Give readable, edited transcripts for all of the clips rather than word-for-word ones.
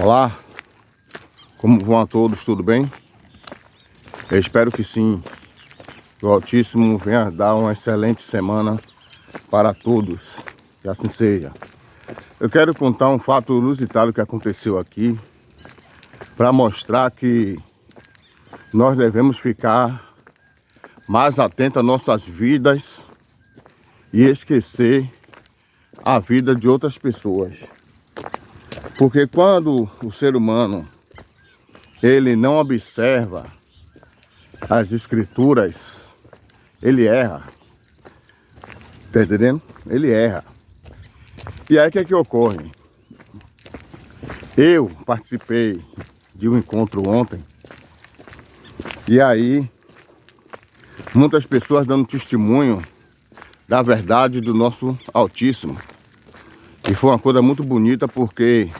Olá, como vão a todos, tudo bem? Eu espero que sim, que o Altíssimo venha dar uma excelente semana para todos, que assim seja. Eu quero contar um fato inusitado que aconteceu aqui, para mostrar que nós devemos ficar mais atentos às nossas vidas e esquecer a vida de outras pessoas. Porque quando o ser humano ele não observa as escrituras, ele erra. Tá entendendo? Ele erra. E aí o que é que ocorre? Eu participei de um encontro ontem, e aí muitas pessoas dando testemunho da verdade do nosso Altíssimo. E foi uma coisa muito bonita, porque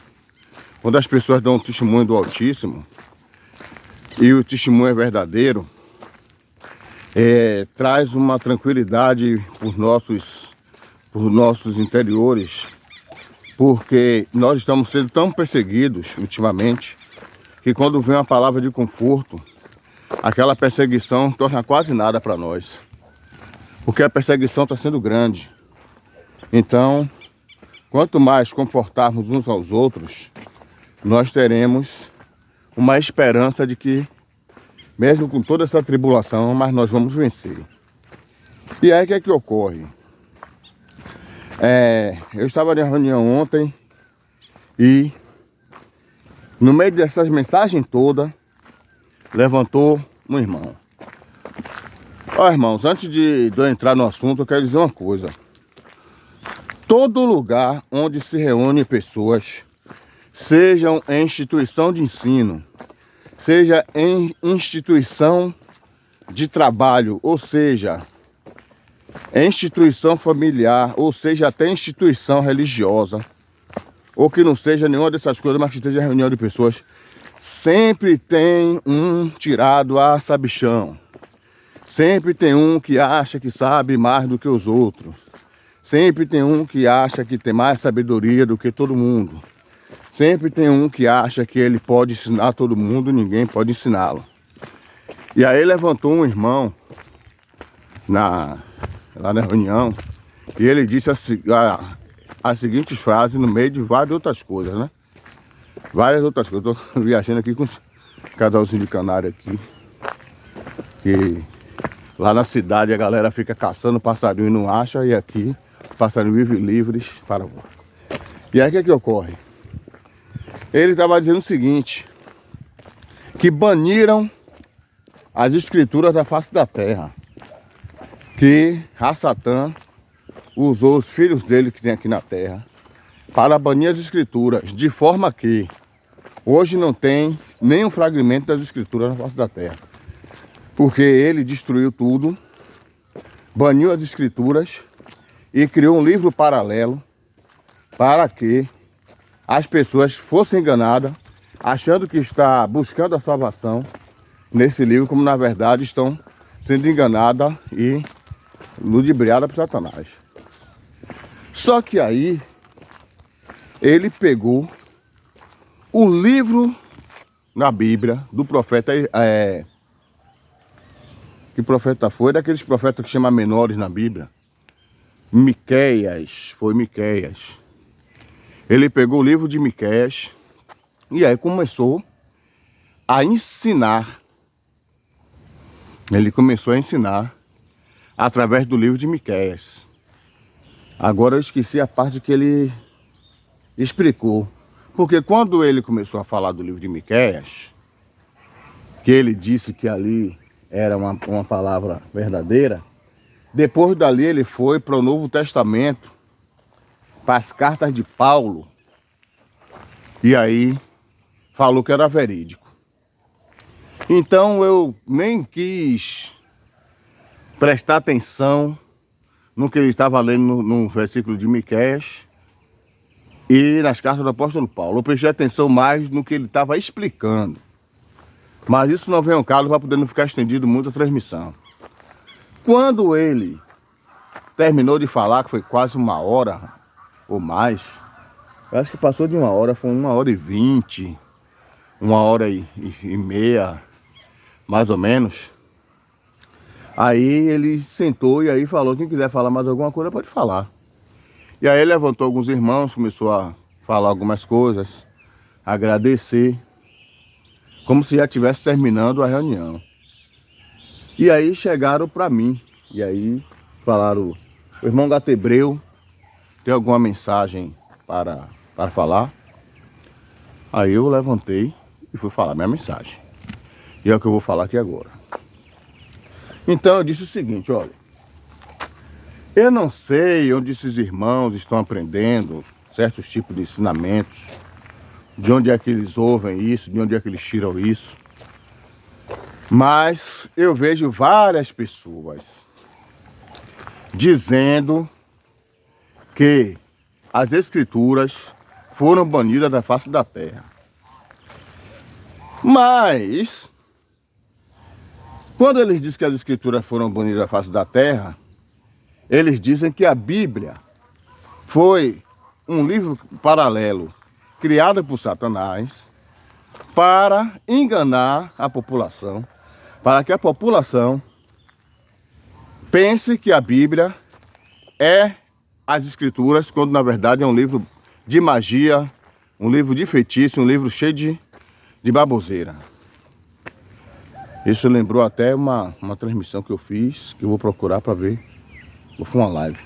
quando as pessoas dão testemunho do Altíssimo e o testemunho é verdadeiro, traz uma tranquilidade por nossos interiores, porque nós estamos sendo tão perseguidos ultimamente, que quando vem uma palavra de conforto, aquela perseguição torna quase nada para nós, porque a perseguição está sendo grande. Então, quanto mais confortarmos uns aos outros, nós teremos uma esperança de que, mesmo com toda essa tribulação, mas nós vamos vencer. E aí o que é que ocorre? Eu estava na reunião ontem e no meio dessas mensagens todas, levantou um irmão. Ó, irmãos, antes de eu entrar no assunto, eu quero dizer uma coisa. Todo lugar onde se reúnem pessoas, sejam em instituição de ensino, seja em instituição de trabalho, ou seja, em instituição familiar, ou seja, até instituição religiosa, ou que não seja nenhuma dessas coisas, mas que esteja reunião de pessoas, sempre tem um tirado a sabichão. Sempre tem um que acha que sabe mais do que os outros. Sempre tem um que acha que tem mais sabedoria do que todo mundo. Sempre tem um que acha que ele pode ensinar todo mundo, ninguém pode ensiná-lo. E aí levantou um irmão lá na reunião e ele disse as seguintes frases no meio de várias outras coisas, né? Várias outras coisas. Eu tô viajando aqui com um casalzinho de canário aqui. Que lá na cidade a galera fica caçando passarinho e não acha, e aqui o passarinho vive livres para voar. E aí o que é que ocorre? Ele estava dizendo o seguinte, que baniram as escrituras da face da terra, que Satã usou os filhos dele que tem aqui na terra para banir as escrituras, de forma que hoje não tem nenhum fragmento das escrituras na face da terra, porque ele destruiu tudo, baniu as escrituras e criou um livro paralelo para que as pessoas fossem enganadas, achando que está buscando a salvação nesse livro, como na verdade estão sendo enganadas e ludibriadas por Satanás. Só que aí ele pegou o livro na Bíblia do profeta, que profeta foi? Daqueles profetas que chamam menores na Bíblia. Miqueias, foi Miqueias. Ele pegou o livro de Miqueias e aí começou a ensinar. Ele começou a ensinar através do livro de Miqueias. Agora eu esqueci a parte que ele explicou. Porque quando ele começou a falar do livro de Miqueias, que ele disse que ali era uma palavra verdadeira, depois dali ele foi para o Novo Testamento, para as cartas de Paulo, e aí falou que era verídico. Então eu nem quis prestar atenção no que ele estava lendo no versículo de Miqueias e nas cartas do apóstolo Paulo. Eu prestei atenção mais no que ele estava explicando. Mas isso não vem ao caso para poder não ficar estendido muito a transmissão. Quando ele terminou de falar, que foi quase uma hora ou mais, Eu acho que passou de 1 hora, foi 1h20, 1h30, mais ou menos. Aí ele sentou e aí falou, quem quiser falar mais alguma coisa pode falar. E aí ele levantou alguns irmãos, começou a falar algumas coisas, agradecer, como se já estivesse terminando a reunião. E aí chegaram para mim, e aí falaram, o irmão Gatebreu tem alguma mensagem para falar? Aí eu levantei e fui falar minha mensagem. E é o que eu vou falar aqui agora. Então eu disse o seguinte, olha, eu não sei onde esses irmãos estão aprendendo certos tipos de ensinamentos, de onde é que eles ouvem isso, de onde é que eles tiram isso, mas eu vejo várias pessoas dizendo que as escrituras foram banidas da face da terra. Mas quando eles dizem que as escrituras foram banidas da face da terra, eles dizem que a Bíblia foi um livro paralelo criado por Satanás para enganar a população, para que a população pense que a Bíblia é as escrituras, quando na verdade é um livro de magia, um livro de feitiço, um livro cheio de baboseira. Isso lembrou até uma transmissão que eu fiz, que eu vou procurar para ver. Foi uma live.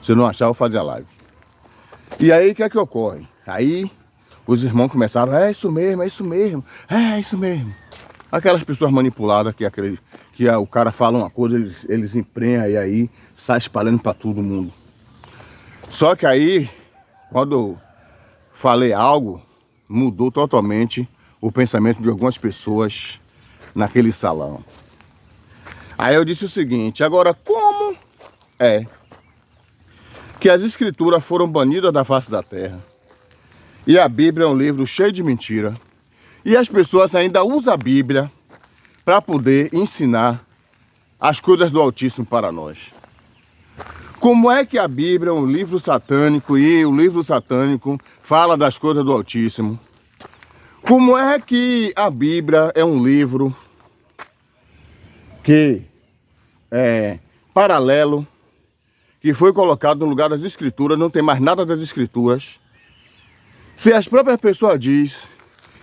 Se eu não achar, eu vou fazer a live. E aí, o que é que ocorre? Aí, os irmãos começaram, é isso mesmo, é isso mesmo, é isso mesmo. Aquelas pessoas manipuladas que acreditam, que o cara fala uma coisa, eles emprenham e aí sai espalhando para todo mundo. Só que aí, quando eu falei algo, mudou totalmente o pensamento de algumas pessoas naquele salão. Aí eu disse o seguinte, agora como é que as escrituras foram banidas da face da terra e a Bíblia é um livro cheio de mentira e as pessoas ainda usam a Bíblia para poder ensinar as coisas do Altíssimo para nós? Como é que a Bíblia é um livro satânico e o livro satânico fala das coisas do Altíssimo? Como é que a Bíblia é um livro que é paralelo, que foi colocado no lugar das escrituras, não tem mais nada das escrituras, se as próprias pessoas dizem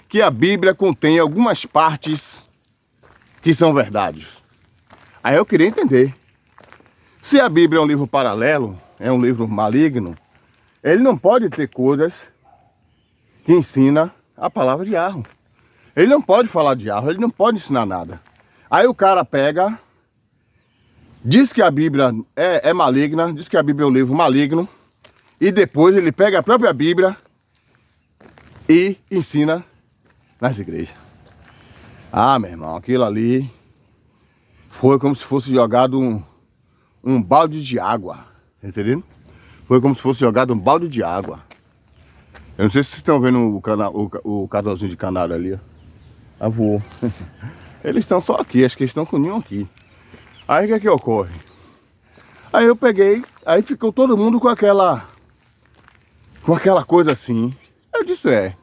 que a Bíblia contém algumas partes que são verdades? Aí eu queria entender. Se a Bíblia é um livro paralelo, é um livro maligno, ele não pode ter coisas que ensinam a palavra de Arro. Ele não pode falar de Arro, ele não pode ensinar nada. Aí o cara pega, diz que a Bíblia é maligna, diz que a Bíblia é um livro maligno, e depois ele pega a própria Bíblia e ensina nas igrejas. Ah, meu irmão, aquilo ali foi como se fosse jogado um balde de água, entendeu? Foi como se fosse jogado um balde de água. Eu não sei se vocês estão vendo o casalzinho de canário ali, ó. Avô. Eles estão só aqui, acho que eles estão com o ninho aqui. Aí o que é que ocorre? Aí eu peguei, aí ficou todo mundo com aquela coisa assim. Eu disse,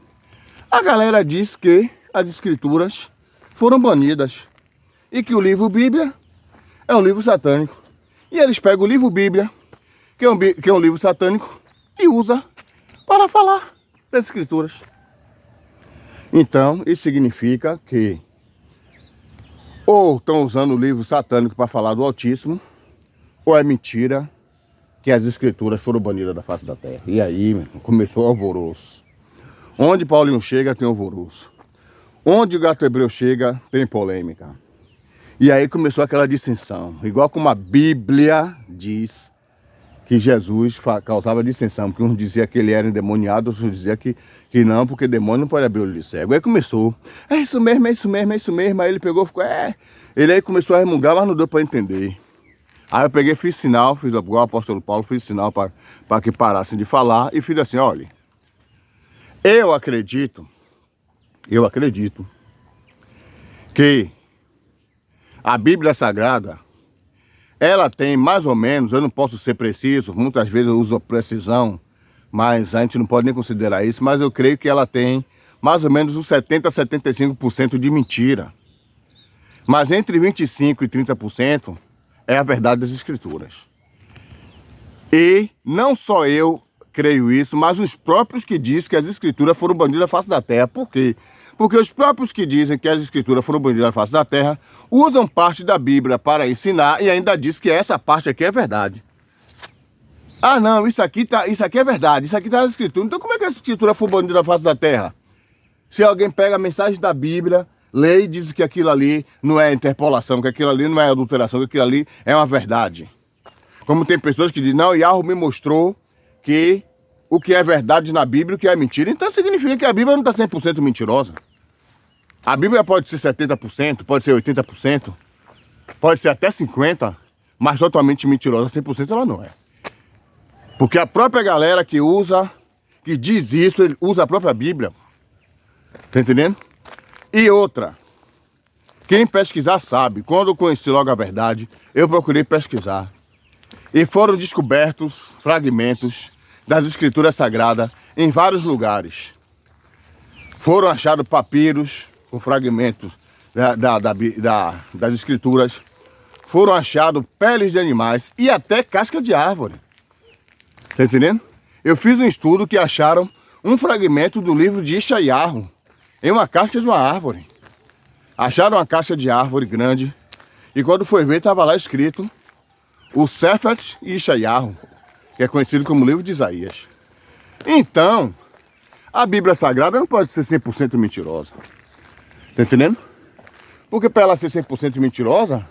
a galera diz que as escrituras foram banidas e que o livro Bíblia é um livro satânico. E eles pegam o livro Bíblia, que é um livro satânico, e usa para falar das escrituras. Então, isso significa que ou estão usando o livro satânico para falar do Altíssimo, ou é mentira que as escrituras foram banidas da face da terra. E aí começou o alvoroço. Onde Paulinho chega tem alvoroço. Onde o Gatebreu chega tem polêmica. E aí começou aquela dissensão. Igual como a Bíblia diz que Jesus causava dissensão. Porque uns diziam que ele era endemoniado, outros diziam que não, porque demônio não pode abrir o olho de cego. Aí começou. É isso mesmo, é isso mesmo, é isso mesmo. Aí ele pegou e ficou, Ele aí começou a remungar, mas não deu para entender. Aí eu peguei, fiz sinal, fiz igual o apóstolo Paulo, fiz sinal para que parassem de falar e fiz assim, olha, eu acredito que a Bíblia Sagrada, ela tem mais ou menos, eu não posso ser preciso, muitas vezes eu uso a precisão mas a gente não pode nem considerar isso, mas eu creio que ela tem mais ou menos uns 70% a 75% de mentira. Mas entre 25% e 30% é a verdade das Escrituras. E não só eu creio isso, mas os próprios que dizem que as Escrituras foram banidas da face da terra. Por quê? Porque os próprios que dizem que as Escrituras foram banidas da face da terra usam parte da Bíblia para ensinar e ainda diz que essa parte aqui é verdade. Ah não, isso aqui é verdade, isso aqui está na Escritura. Então como é que essa Escritura foi banida da face da terra? Se alguém pega a mensagem da Bíblia, lê e diz que aquilo ali não é interpolação, que aquilo ali não é adulteração, que aquilo ali é uma verdade. Como tem pessoas que dizem, não, Yahweh me mostrou que o que é verdade na Bíblia e o que é mentira. Então significa que a Bíblia não está 100% mentirosa. A Bíblia pode ser 70%, pode ser 80%, pode ser até 50%, mas totalmente mentirosa, 100% ela não é. Porque a própria galera que diz isso, ele usa a própria Bíblia. Tá entendendo? E outra, quem pesquisar sabe, quando eu conheci logo a verdade, eu procurei pesquisar. E foram descobertos fragmentos das Escrituras Sagradas em vários lugares. Foram achados papiros com fragmentos das Escrituras. Foram achados peles de animais e até casca de árvore. Tá entendendo? Eu fiz um estudo que acharam um fragmento do livro de Yeshayahu em uma casca de uma árvore. Acharam uma casca de árvore grande e quando foi ver estava lá escrito o Sefer Yeshayahu, que é conhecido como livro de Isaías. Então, a Bíblia Sagrada não pode ser 100% mentirosa. Tá entendendo? Porque para ela ser 100% mentirosa,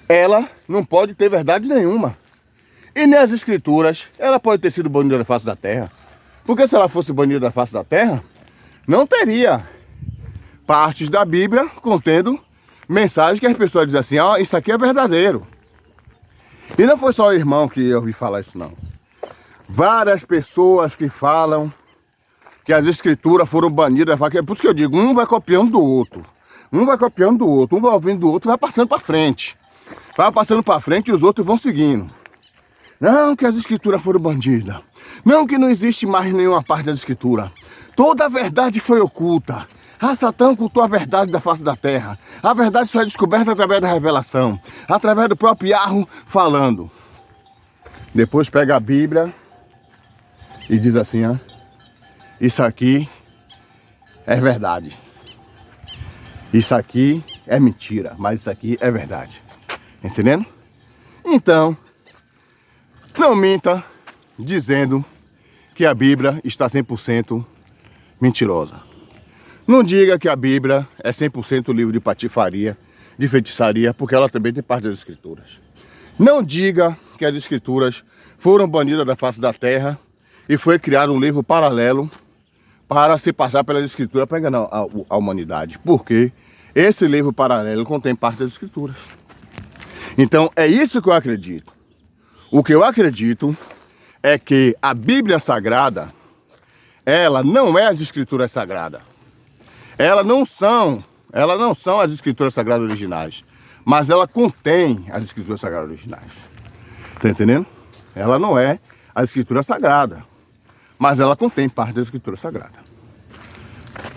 ela não pode ter verdade nenhuma. E nem as Escrituras, ela pode ter sido banida da face da terra. Porque se ela fosse banida da face da terra, não teria partes da Bíblia contendo mensagens que as pessoas dizem assim, ó, isso aqui é verdadeiro. E não foi só o irmão que eu ouvi falar isso, não. Várias pessoas que falam que as Escrituras foram banidas. É por isso que eu digo, um vai copiando do outro. Um vai copiando do outro, um vai ouvindo do outro e vai passando para frente. Vai passando para frente e os outros vão seguindo. Não que as Escrituras foram bandidas. Não que não existe mais nenhuma parte das Escrituras. Toda a verdade foi oculta. Ah, Satã ocultou a verdade da face da terra. A verdade só é descoberta através da revelação. Através do próprio Yahweh falando. Depois pega a Bíblia e diz assim, ó. Isso aqui é verdade. Isso aqui é mentira, mas isso aqui é verdade. Entendendo? Então, não minta dizendo que a Bíblia está 100% mentirosa. Não diga que a Bíblia é 100% livro de patifaria, de feitiçaria, porque ela também tem parte das Escrituras. Não diga que as Escrituras foram banidas da face da terra e foi criado um livro paralelo para se passar pelas Escrituras para enganar a humanidade. Porque esse livro paralelo contém parte das Escrituras. Então é isso que eu acredito. O que eu acredito é que a Bíblia Sagrada, ela não é as Escrituras Sagradas. Elas não são as Escrituras Sagradas originais, mas ela contém as Escrituras Sagradas originais. Tá entendendo? Ela não é a Escritura Sagrada, mas ela contém parte da Escritura Sagrada.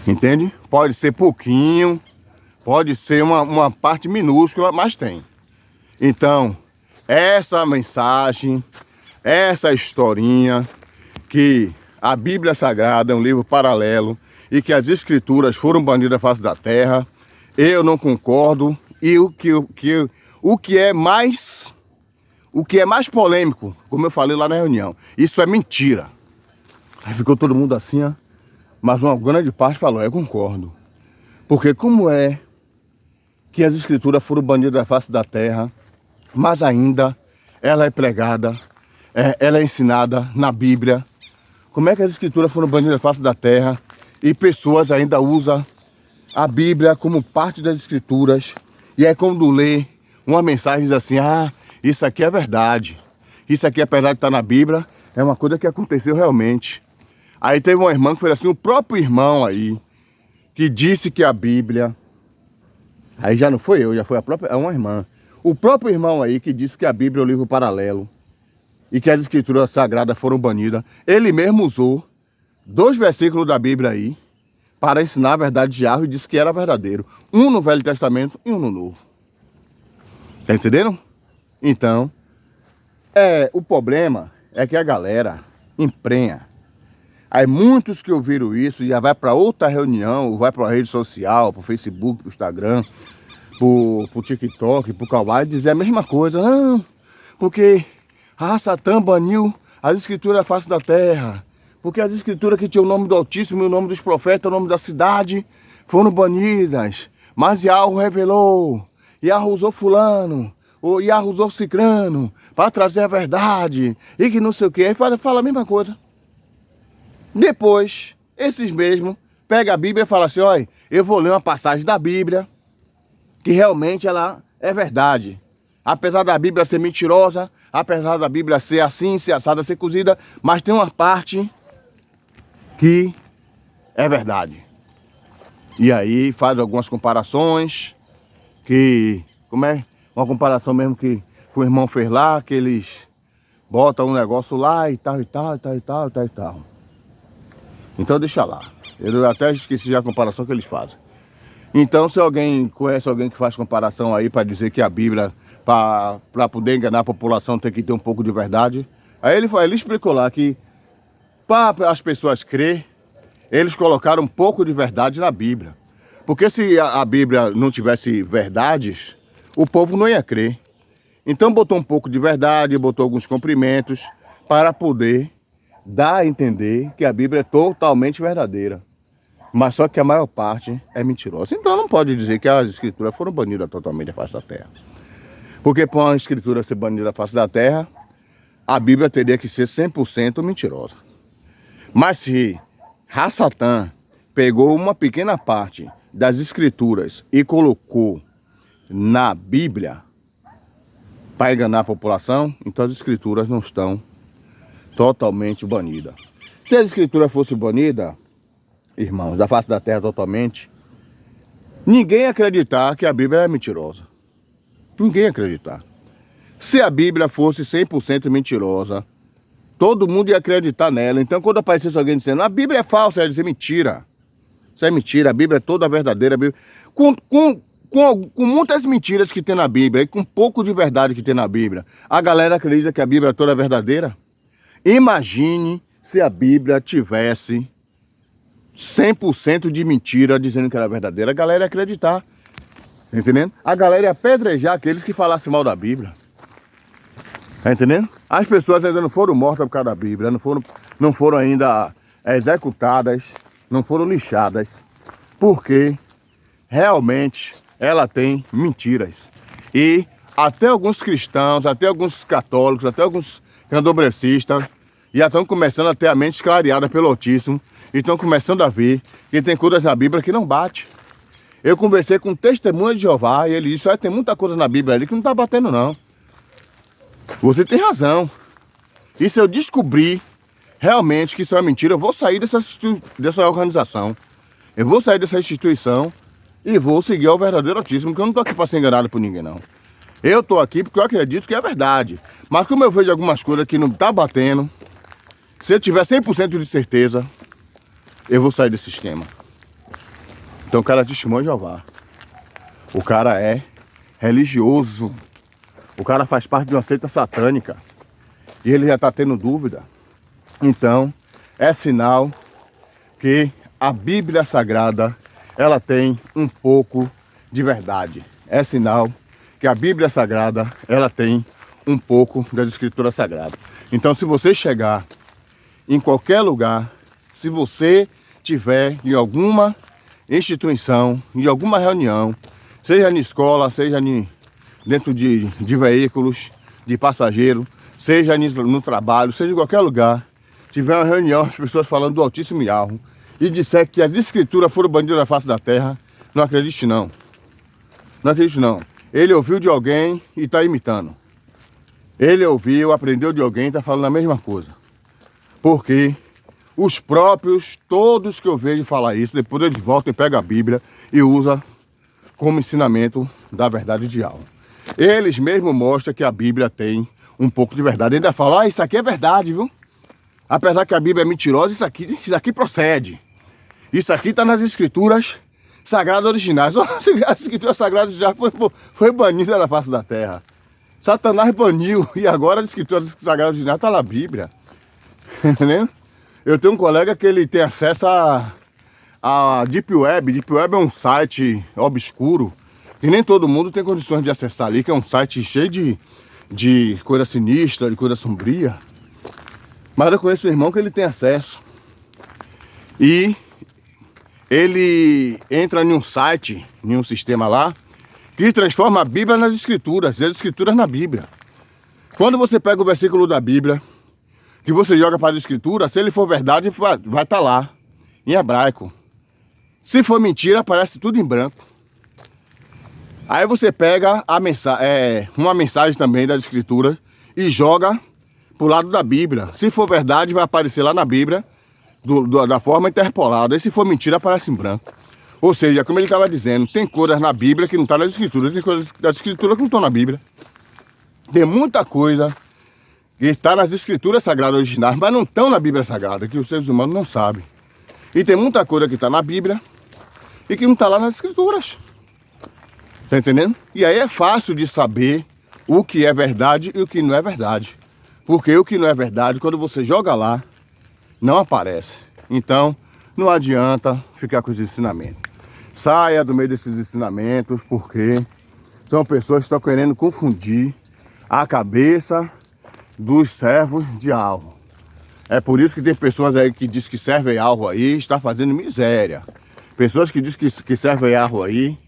Entende? Pode ser pouquinho, pode ser uma parte minúscula, mas tem. Então, essa mensagem, essa historinha, que a Bíblia Sagrada é um livro paralelo e que as Escrituras foram banidas da face da terra, eu não concordo. E o que é mais polêmico, como eu falei lá na reunião, isso é mentira. Aí ficou todo mundo assim, ó, mas uma grande parte falou, eu concordo. Porque como é que as Escrituras foram banidas da face da terra, mas ainda ela é pregada, ela é ensinada na Bíblia. Como é que as Escrituras foram banidas da face da terra e pessoas ainda usam a Bíblia como parte das Escrituras? E aí quando lê uma mensagem diz assim, ah, isso aqui é verdade. Isso aqui apesar de estar na Bíblia, é uma coisa que aconteceu realmente. Aí teve uma irmã que foi assim, o próprio irmão aí, que disse que a Bíblia, aí já não foi eu, já foi uma irmã. O próprio irmão aí que disse que a Bíblia é um livro paralelo. e que as escrituras sagradas foram banidas, ele mesmo usou 2 versículos da Bíblia aí para ensinar a verdade de Yahweh e disse que era verdadeiro. Um no Velho Testamento e um no Novo. Tá entendendo? Então, o problema é que a galera emprenha. Aí muitos que ouviram isso já vai para outra reunião, ou vai para uma rede social, para o Facebook, para o Instagram, para o TikTok, para o Kawaii, dizer a mesma coisa. Não, porque Satã baniu as escrituras da face da terra. Porque as escrituras que tinham o nome do Altíssimo, o nome dos profetas, o nome da cidade, foram banidas. Mas Yahweh revelou, Yahweh usou fulano, ou Yahweh usou cicrano, para trazer a verdade, e que não sei o que. Aí fala a mesma coisa. Depois, esses mesmos pegam a Bíblia e falam assim, olha, eu vou ler uma passagem da Bíblia, que realmente ela é verdade. Apesar da Bíblia ser mentirosa, apesar da Bíblia ser assim, ser assada, ser cozida, mas tem uma parte que é verdade. E aí faz algumas comparações, uma comparação mesmo que o irmão fez lá, que eles botam um negócio lá e tal, e tal, e tal, e tal, e tal, e tal. Então deixa lá. Eu até esqueci já a comparação que eles fazem. Então se alguém conhece alguém que faz comparação aí para dizer que a Bíblia, para poder enganar a população, tem que ter um pouco de verdade. Aí ele explicou lá que para as pessoas crer, eles colocaram um pouco de verdade na Bíblia. Porque se a Bíblia não tivesse verdades, o povo não ia crer. Então botou um pouco de verdade, botou alguns cumprimentos para poder dar a entender que a Bíblia é totalmente verdadeira. Mas só que a maior parte é mentirosa. Então não pode dizer que as escrituras foram banidas totalmente da face da terra. Porque para uma escritura ser banida da face da terra, a Bíblia teria que ser 100% mentirosa. Mas se Satã pegou uma pequena parte das escrituras e colocou na Bíblia para enganar a população, então as escrituras não estão totalmente banidas. Se as escrituras fossem banidas, irmãos, da face da terra totalmente, ninguém ia acreditar que a Bíblia é mentirosa. Ninguém ia acreditar. Se a Bíblia fosse 100% mentirosa, todo mundo ia acreditar nela. Então quando aparecesse alguém dizendo a Bíblia é falsa, ia dizer mentira. Isso é mentira, a Bíblia é toda verdadeira. Com muitas mentiras que tem na Bíblia e com pouco de verdade que tem na Bíblia, a galera acredita que a Bíblia é toda verdadeira? Imagine se a Bíblia tivesse 100% de mentira dizendo que era verdadeira, a galera ia acreditar. Tá entendendo? A galera ia apedrejar aqueles que falassem mal da Bíblia. Tá entendendo? As pessoas ainda não foram mortas por causa da Bíblia, não foram ainda executadas, não foram lixadas, porque realmente ela tem mentiras. E até alguns cristãos, até alguns católicos, até alguns candomblecistas já estão começando a ter a mente clareada pelo Altíssimo e estão começando a ver que tem coisas na Bíblia que não bate. Eu conversei com um testemunho de Jeová e ele disse, tem muita coisa na Bíblia ali que não está batendo não. Você tem razão. E se eu descobrir realmente que isso é mentira, eu vou sair dessa organização. Eu vou sair dessa instituição e vou seguir ao verdadeiro Altíssimo, porque eu não estou aqui para ser enganado por ninguém não. Eu estou aqui porque eu acredito que é verdade. Mas como eu vejo algumas coisas que não está batendo, se eu tiver 100% de certeza, eu vou sair desse esquema. Então o cara é testemunho de Jeová. O cara é religioso. O cara faz parte de uma seita satânica. E ele já está tendo dúvida. Então, é sinal que a Bíblia Sagrada, ela tem um pouco de verdade. É sinal que a Bíblia Sagrada, ela tem um pouco das Escrituras Sagradas. Então, se você chegar em qualquer lugar, se você tiver em alguma instituição, em alguma reunião, seja na escola, seja dentro de veículos, de passageiro, seja no trabalho, seja em qualquer lugar, tiver uma reunião, as pessoas falando do Altíssimo Yahweh, e disser que as escrituras foram banidas da face da terra, não acredite não. Não acredite não. Ele ouviu de alguém e está imitando. Ele ouviu, aprendeu de alguém e está falando a mesma coisa. Porque os próprios, todos que eu vejo falar isso, depois eles voltam e pegam a Bíblia e usam como ensinamento da verdade de Yahweh. Eles mesmos mostram que a Bíblia tem um pouco de verdade. Ainda fala, isso aqui é verdade, viu? Apesar que a Bíblia é mentirosa, isso aqui procede. Isso aqui está nas escrituras sagradas originais. As escrituras sagradas já foi banida da face da terra. Satanás baniu e agora as escrituras sagradas originais estão na Bíblia. Entendeu? Eu tenho um colega que ele tem acesso a Deep Web. Deep Web é um site obscuro que nem todo mundo tem condições de acessar ali, que é um site cheio de coisa sinistra, de coisa sombria. Mas eu conheço um irmão que ele tem acesso. E ele entra em um site, em um sistema lá, que transforma a Bíblia nas escrituras, e as escrituras na Bíblia. Quando você pega o versículo da Bíblia, que você joga para as escrituras, se ele for verdade, vai estar lá, em hebraico. Se for mentira, aparece tudo em branco. Aí você pega uma mensagem também das escrituras e joga pro lado da Bíblia. Se for verdade, vai aparecer lá na Bíblia, da forma interpolada. E se for mentira, aparece em branco. Ou seja, como ele estava dizendo, tem coisas na Bíblia que não estão nas escrituras, tem coisas das escrituras que não estão na Bíblia. Tem muita coisa que está nas escrituras sagradas originais, mas não estão na Bíblia Sagrada, que os seres humanos não sabem. E tem muita coisa que está na Bíblia e que não está lá nas escrituras. Tá entendendo? E aí é fácil de saber o que é verdade e o que não é verdade. Porque o que não é verdade, quando você joga lá, não aparece. Então, não adianta ficar com os ensinamentos. Saia do meio desses ensinamentos, porque são pessoas que estão querendo confundir a cabeça dos servos de algo. É por isso que tem pessoas aí que dizem que servem algo aí, está fazendo miséria. Pessoas que dizem que servem algo aí,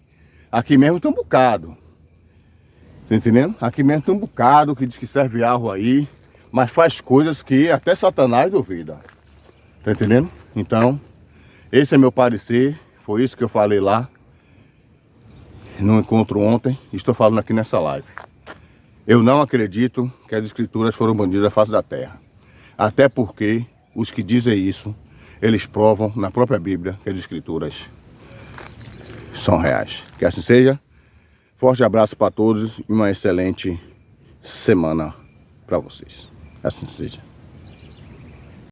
aqui mesmo tem um bocado. Tá entendendo? Aqui mesmo tem um bocado que diz que serve algo aí, mas faz coisas que até Satanás duvida. Tá entendendo? Então, esse é meu parecer. Foi isso que eu falei lá no encontro ontem. Estou falando aqui nessa live. Eu não acredito que as escrituras foram bandidas da face da terra. Até porque os que dizem isso, eles provam na própria Bíblia que as escrituras são reais. Que assim seja. Forte abraço para todos e uma excelente semana para vocês. Assim seja.